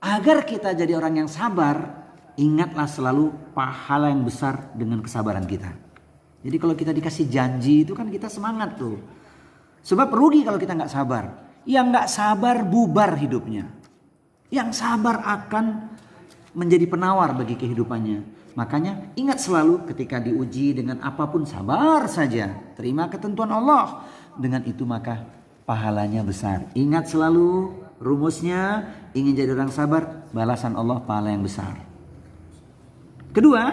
Agar kita jadi orang yang sabar, ingatlah selalu pahala yang besar dengan kesabaran kita. Jadi kalau kita dikasih janji itu kan kita semangat tuh. Sebab rugi kalau kita nggak sabar. Yang nggak sabar bubar hidupnya. Yang sabar akan menjadi penawar bagi kehidupannya. Makanya ingat selalu ketika diuji dengan apapun sabar saja. Terima ketentuan Allah. Dengan itu maka pahalanya besar. Ingat selalu rumusnya, ingin jadi orang sabar, balasan Allah pahala yang besar. Kedua,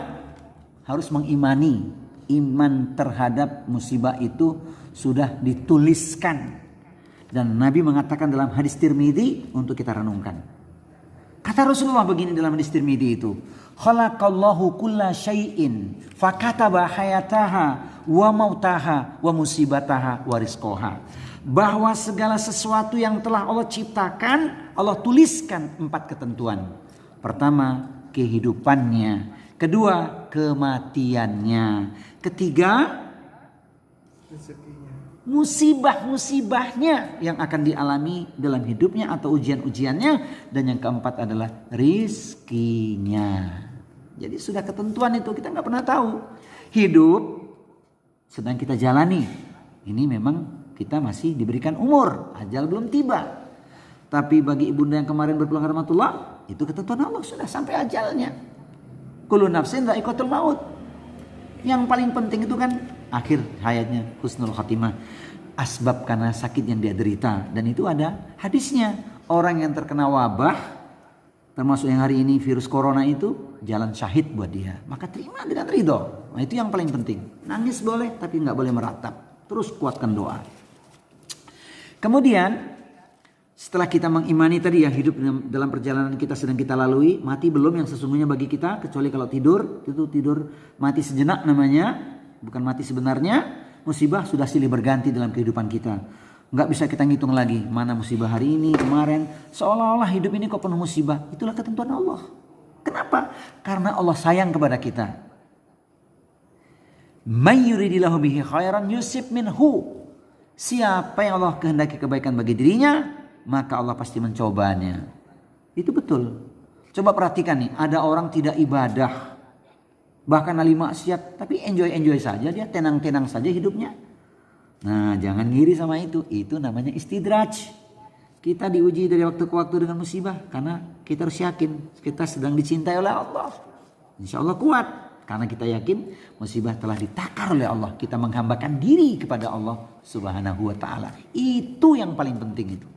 harus mengimani. Iman terhadap musibah itu sudah dituliskan. Dan Nabi mengatakan dalam hadis Tirmidzi untuk kita renungkan. Kata Rasulullah begini dalam hadis Tirmidzi itu, khalaqallahu kulla syai'in fakataba hayataha wa mautaha wa musibataha wa rizqaha. Bahwa segala sesuatu yang telah Allah ciptakan, Allah tuliskan 4 ketentuan. Pertama, kehidupannya. Kedua, kematiannya. Ketiga, musibah-musibahnya yang akan dialami dalam hidupnya atau ujian-ujiannya. Dan yang keempat adalah rizkinya. Jadi sudah ketentuan itu, kita nggak pernah tahu. Hidup sedang kita jalani. Ini memang kita masih diberikan umur, ajal belum tiba. Tapi bagi ibunda yang kemarin berpulang ke rahmatullah, itu ketentuan Allah, sudah sampai ajalnya. Kullu nafsin dha'iqatul maut. Yang paling penting itu kan akhir hayatnya, husnul khatimah. Asbab karena sakit yang dia derita. Dan itu ada hadisnya. Orang yang terkena wabah, termasuk yang hari ini virus corona itu, jalan syahid buat dia. Maka terima dengan ridho. Nah, itu yang paling penting. Nangis boleh, tapi nggak boleh meratap. Terus kuatkan doa. Kemudian setelah kita mengimani tadi ya, hidup dalam perjalanan kita sedang kita lalui, mati belum yang sesungguhnya bagi kita, kecuali kalau tidur, itu tidur mati sejenak namanya, bukan mati sebenarnya. Musibah sudah silih berganti dalam kehidupan kita. Nggak bisa kita ngitung lagi mana musibah hari ini, kemarin, seolah-olah hidup ini kok penuh musibah. Itulah ketentuan Allah. Kenapa? Karena Allah sayang kepada kita. May yuridillahu bihi khairan yusib minhu. Siapa yang Allah kehendaki kebaikan bagi dirinya, maka Allah pasti mencobanya. Itu betul. Coba perhatikan nih, ada orang tidak ibadah, bahkan ahli maksiat, tapi enjoy saja, dia tenang-tenang saja hidupnya. Nah, jangan ngiri sama itu. Itu namanya istidraj. Kita diuji dari waktu ke waktu dengan musibah, karena kita harus yakin kita sedang dicintai oleh Allah. Insya Allah kuat. Karena kita yakin musibah telah ditakar oleh Allah. Kita menghambakan diri kepada Allah Subhanahu wa ta'ala. Itu yang paling penting itu.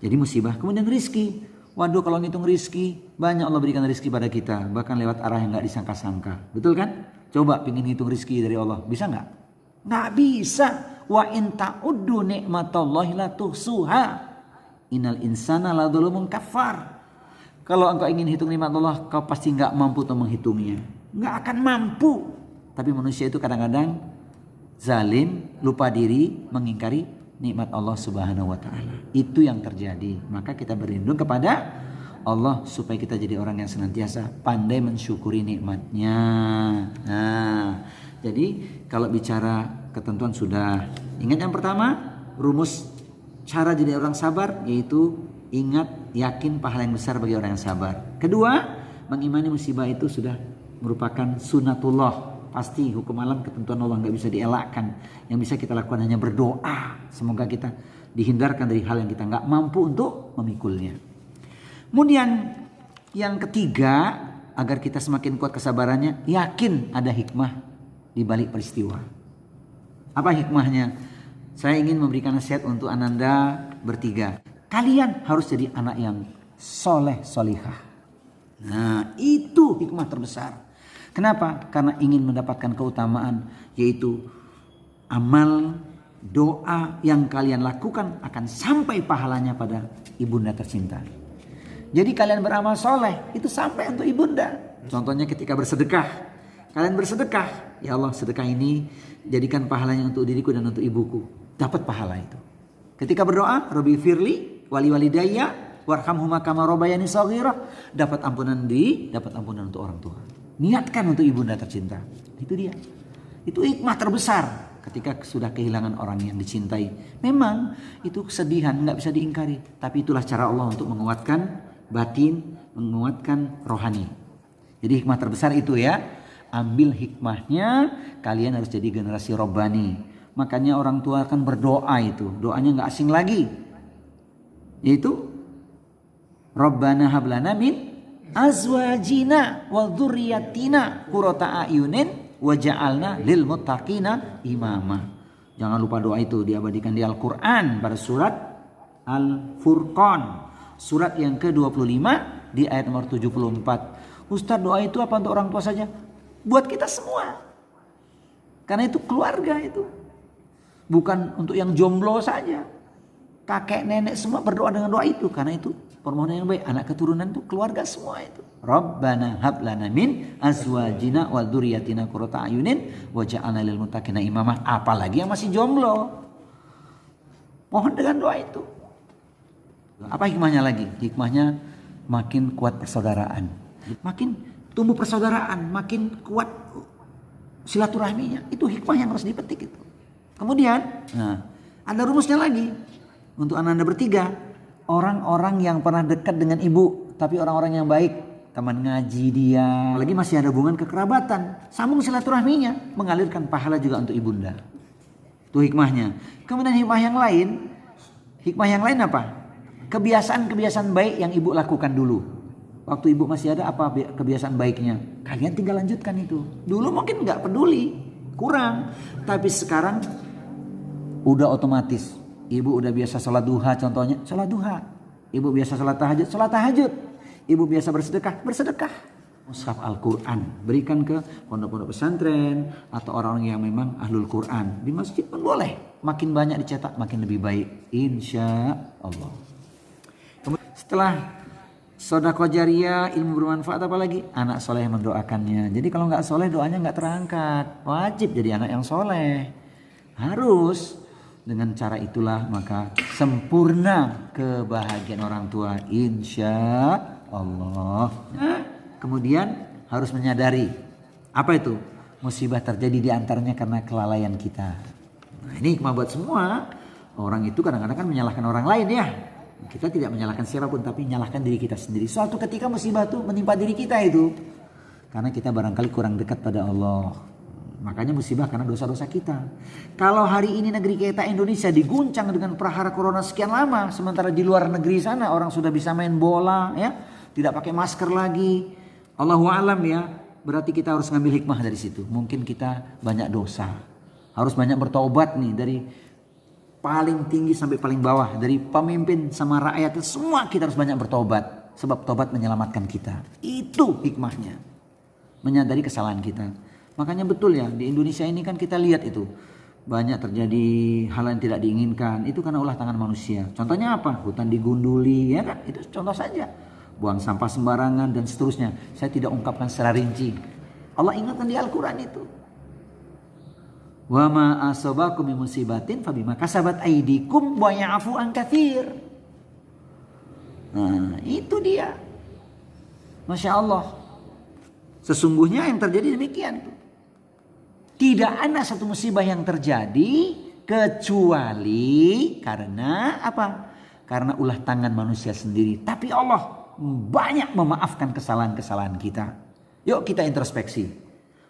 Jadi musibah. Kemudian rizki. Waduh, kalau ngitung rizki, banyak Allah berikan rizki pada kita. Bahkan lewat arah yang gak disangka-sangka. Betul kan? Coba pingin ngitung rizki dari Allah. Bisa gak? Gak bisa. Wa in ta'uddu ni'matallahi la tuhsuha. Innal insana la dhulumun kafar. Kalau engkau ingin hitung nikmat Allah, kau pasti gak mampu untuk menghitungnya. Nggak akan mampu. Tapi manusia itu kadang-kadang zalim, lupa diri, mengingkari nikmat Allah Subhanahu wa ta'ala. Itu yang terjadi. Maka kita berlindung kepada Allah supaya kita jadi orang yang senantiasa pandai mensyukuri nikmatnya. Nah, jadi kalau bicara ketentuan sudah. Ingat yang pertama, rumus cara jadi orang sabar, yaitu ingat, yakin pahala yang besar bagi orang yang sabar. Kedua, mengimani musibah itu sudah merupakan sunatullah. Pasti hukum alam, ketentuan Allah, nggak bisa dielakkan. Yang bisa kita lakukan hanya berdoa. Semoga kita dihindarkan dari hal yang kita nggak mampu untuk memikulnya. Kemudian yang ketiga, agar kita semakin kuat kesabarannya, yakin ada hikmah di balik peristiwa. Apa hikmahnya? Saya ingin memberikan nasihat untuk Ananda bertiga. Kalian harus jadi anak yang soleh solihah. Nah, itu hikmah terbesar. Kenapa? Karena ingin mendapatkan keutamaan, yaitu amal, doa yang kalian lakukan akan sampai pahalanya pada ibunda tercinta. Jadi kalian beramal soleh, itu sampai untuk ibunda. Contohnya ketika bersedekah. Kalian bersedekah, ya Allah, sedekah ini jadikan pahalanya untuk diriku dan untuk ibuku. Dapat pahala itu. Ketika berdoa, Rabbi firli wali walidayya warhamhuma kama rabbayani shaghira, dapat ampunan dapat ampunan untuk orang tua. Niatkan untuk ibunda tercinta. Itu dia. Itu hikmah terbesar ketika sudah kehilangan orang yang dicintai. Memang itu kesedihan, nggak bisa diingkari. Tapi itulah cara Allah untuk menguatkan batin, menguatkan rohani. Jadi hikmah terbesar itu ya. Ambil hikmahnya, kalian harus jadi generasi robbani. Makanya orang tua akan berdoa itu. Doanya nggak asing lagi. Yaitu Rabbana hablana min azwajina wa dzurriyyatina qurrata a'yunin waj'alna lil muttaqina imama. Jangan lupa doa itu diabadikan di Al-Qur'an pada surat Al-Furqan. Surat yang ke-25 di ayat nomor 74. Ustaz, doa itu apa untuk orang tua saja? Buat kita semua. Karena itu keluarga itu. Bukan untuk yang jomblo saja. Kakek nenek semua berdoa dengan doa itu. Karena itu permohonan yang baik. Anak keturunan itu keluarga semua itu. Rabbana hablana min azwajina wa dzurriyyatina qurrata a'yunin waj'alna lil muttaqina imama. Apalagi yang masih jomblo. Mohon dengan doa itu. Apa hikmahnya lagi? Hikmahnya makin kuat persaudaraan. Makin tumbuh persaudaraan, makin kuat silaturahminya. Itu hikmah yang harus dipetik itu. Kemudian, ada rumusnya lagi. Untuk anda bertiga, orang-orang yang pernah dekat dengan ibu, tapi orang-orang yang baik, teman ngaji dia, lagi masih ada hubungan kekerabatan, sambung silaturahminya, mengalirkan pahala juga untuk ibunda. Itu hikmahnya. Kemudian hikmah yang lain apa? Kebiasaan-kebiasaan baik yang ibu lakukan dulu. Waktu ibu masih ada apa kebiasaan baiknya? Kalian tinggal lanjutkan itu. Dulu mungkin nggak peduli, kurang, tapi sekarang udah otomatis. Ibu udah biasa sholat duha, contohnya sholat duha. Ibu biasa sholat tahajud. Ibu biasa bersedekah. Mushaf Al-Quran berikan ke pondok-pondok pesantren atau orang yang memang ahlul Quran. Di masjid pun boleh. Makin banyak dicetak makin lebih baik, insya Allah. Setelah sedekah jariyah, ilmu bermanfaat, apa lagi? Anak soleh yang mendoakannya. Jadi kalau nggak soleh doanya nggak terangkat. Wajib jadi anak yang soleh. Harus. Dengan cara itulah maka sempurna kebahagiaan orang tua, insya Allah. Kemudian harus menyadari apa itu? Musibah terjadi di antaranya karena kelalaian kita. Nah, ini hikmah buat semua. Orang itu kadang-kadang kan menyalahkan orang lain ya. Kita tidak menyalahkan siapapun, tapi menyalahkan diri kita sendiri. Suatu ketika musibah itu menimpa diri kita itu. Karena kita barangkali kurang dekat pada Allah. Makanya musibah karena dosa-dosa kita. Kalau hari ini negeri kita Indonesia diguncang dengan prahara corona sekian lama. Sementara di luar negeri sana orang sudah bisa main bola ya. Tidak pakai masker lagi. Allahu a'lam ya. Berarti kita harus ngambil hikmah dari situ. Mungkin kita banyak dosa. Harus banyak bertaubat nih. Dari paling tinggi sampai paling bawah. Dari pemimpin sama rakyat. Semua kita harus banyak bertaubat. Sebab taubat menyelamatkan kita. Itu hikmahnya. Menyadari kesalahan kita. Makanya betul ya, di Indonesia ini kan kita lihat itu. Banyak terjadi hal yang tidak diinginkan. Itu karena ulah tangan manusia. Contohnya apa? Hutan digunduli, ya kan? Itu contoh saja. Buang sampah sembarangan dan seterusnya. Saya tidak ungkapkan secara rinci. Allah ingatkan di Al-Quran itu. Wa ma asabakum min musibatin fabima kasabat aydikum wa ya'fu an katsir. Nah, itu dia. Masya Allah. Sesungguhnya yang terjadi demikian. Tidak ada satu musibah yang terjadi kecuali karena apa? Karena ulah tangan manusia sendiri. Tapi Allah banyak memaafkan kesalahan-kesalahan kita. Yuk kita introspeksi.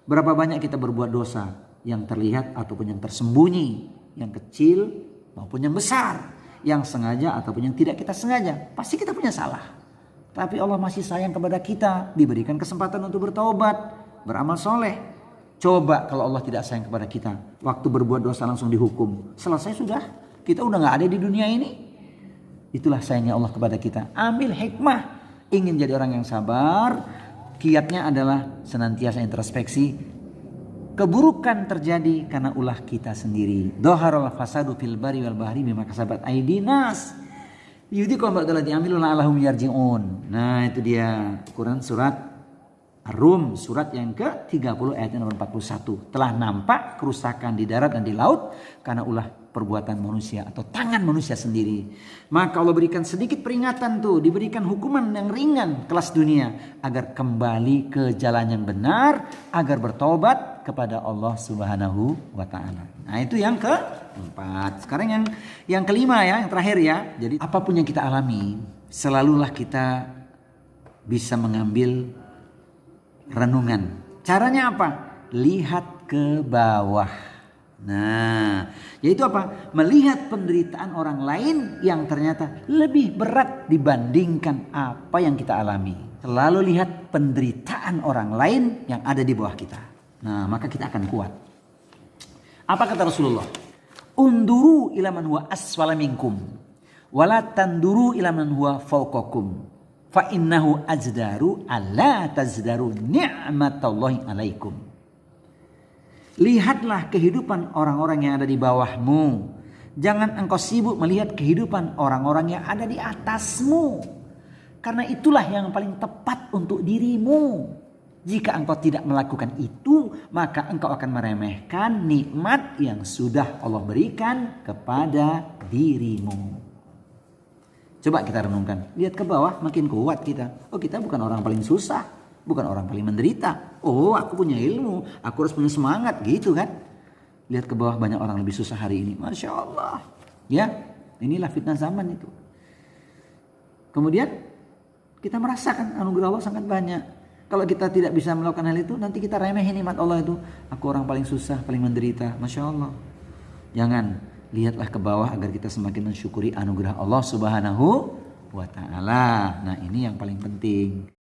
Berapa banyak kita berbuat dosa yang terlihat ataupun yang tersembunyi, yang kecil maupun yang besar, yang sengaja ataupun yang tidak kita sengaja. Pasti kita punya salah. Tapi Allah masih sayang kepada kita, diberikan kesempatan untuk bertaubat, beramal soleh. Coba kalau Allah tidak sayang kepada kita, waktu berbuat dosa langsung dihukum. Selesai sudah, kita udah gak ada di dunia ini. Itulah sayangnya Allah kepada kita. Ambil hikmah, ingin jadi orang yang sabar. Kiatnya adalah senantiasa introspeksi. Keburukan terjadi karena ulah kita sendiri. Dhaharal fasadu fil bari wal bahri bima kasabat aydinas. Yudi kalau telah diambil oleh Allahum yarji'un. Nah itu dia Quran surat Ar-Rum surat yang ke-30 ayat nomor 41. Telah nampak kerusakan di darat dan di laut karena ulah perbuatan manusia atau tangan manusia sendiri. Maka Allah berikan sedikit peringatan tuh, diberikan hukuman yang ringan kelas dunia agar kembali ke jalan yang benar, agar bertobat kepada Allah Subhanahu wa taala. Nah, itu yang keempat. Sekarang yang kelima ya, yang terakhir ya. Jadi apapun yang kita alami, selalulah kita bisa mengambil renungan. Caranya apa? Lihat ke bawah. Nah, yaitu apa? Melihat penderitaan orang lain yang ternyata lebih berat dibandingkan apa yang kita alami. Selalu lihat penderitaan orang lain yang ada di bawah kita. Nah, maka kita akan kuat. Apa kata Rasulullah? Unduru ila man huwa asfala minkum wala tanduru ila man huwa fawqakum fa innahu ajdaru alla tazdaru ni'matallahi alaikum. Lihatlah kehidupan orang-orang yang ada di bawahmu. Jangan engkau sibuk melihat kehidupan orang-orang yang ada di atasmu. Karena itulah yang paling tepat untuk dirimu. Jika engkau tidak melakukan itu, maka engkau akan meremehkan nikmat yang sudah Allah berikan kepada dirimu. Coba kita renungkan. Lihat ke bawah, makin kuat kita. Oh, kita bukan orang paling susah. Bukan orang paling menderita. Oh, aku punya ilmu. Aku harus punya semangat. Gitu kan. Lihat ke bawah, banyak orang lebih susah hari ini. Masya Allah. Ya, inilah fitnah zaman itu. Kemudian kita merasakan anugerah Allah sangat banyak. Kalau kita tidak bisa melakukan hal itu, nanti kita remehin nikmat Allah itu. Aku orang paling susah, paling menderita. Masya Allah. Jangan. Lihatlah ke bawah agar kita semakin mensyukuri anugerah Allah Subhanahu wa ta'ala. Nah, ini yang paling penting.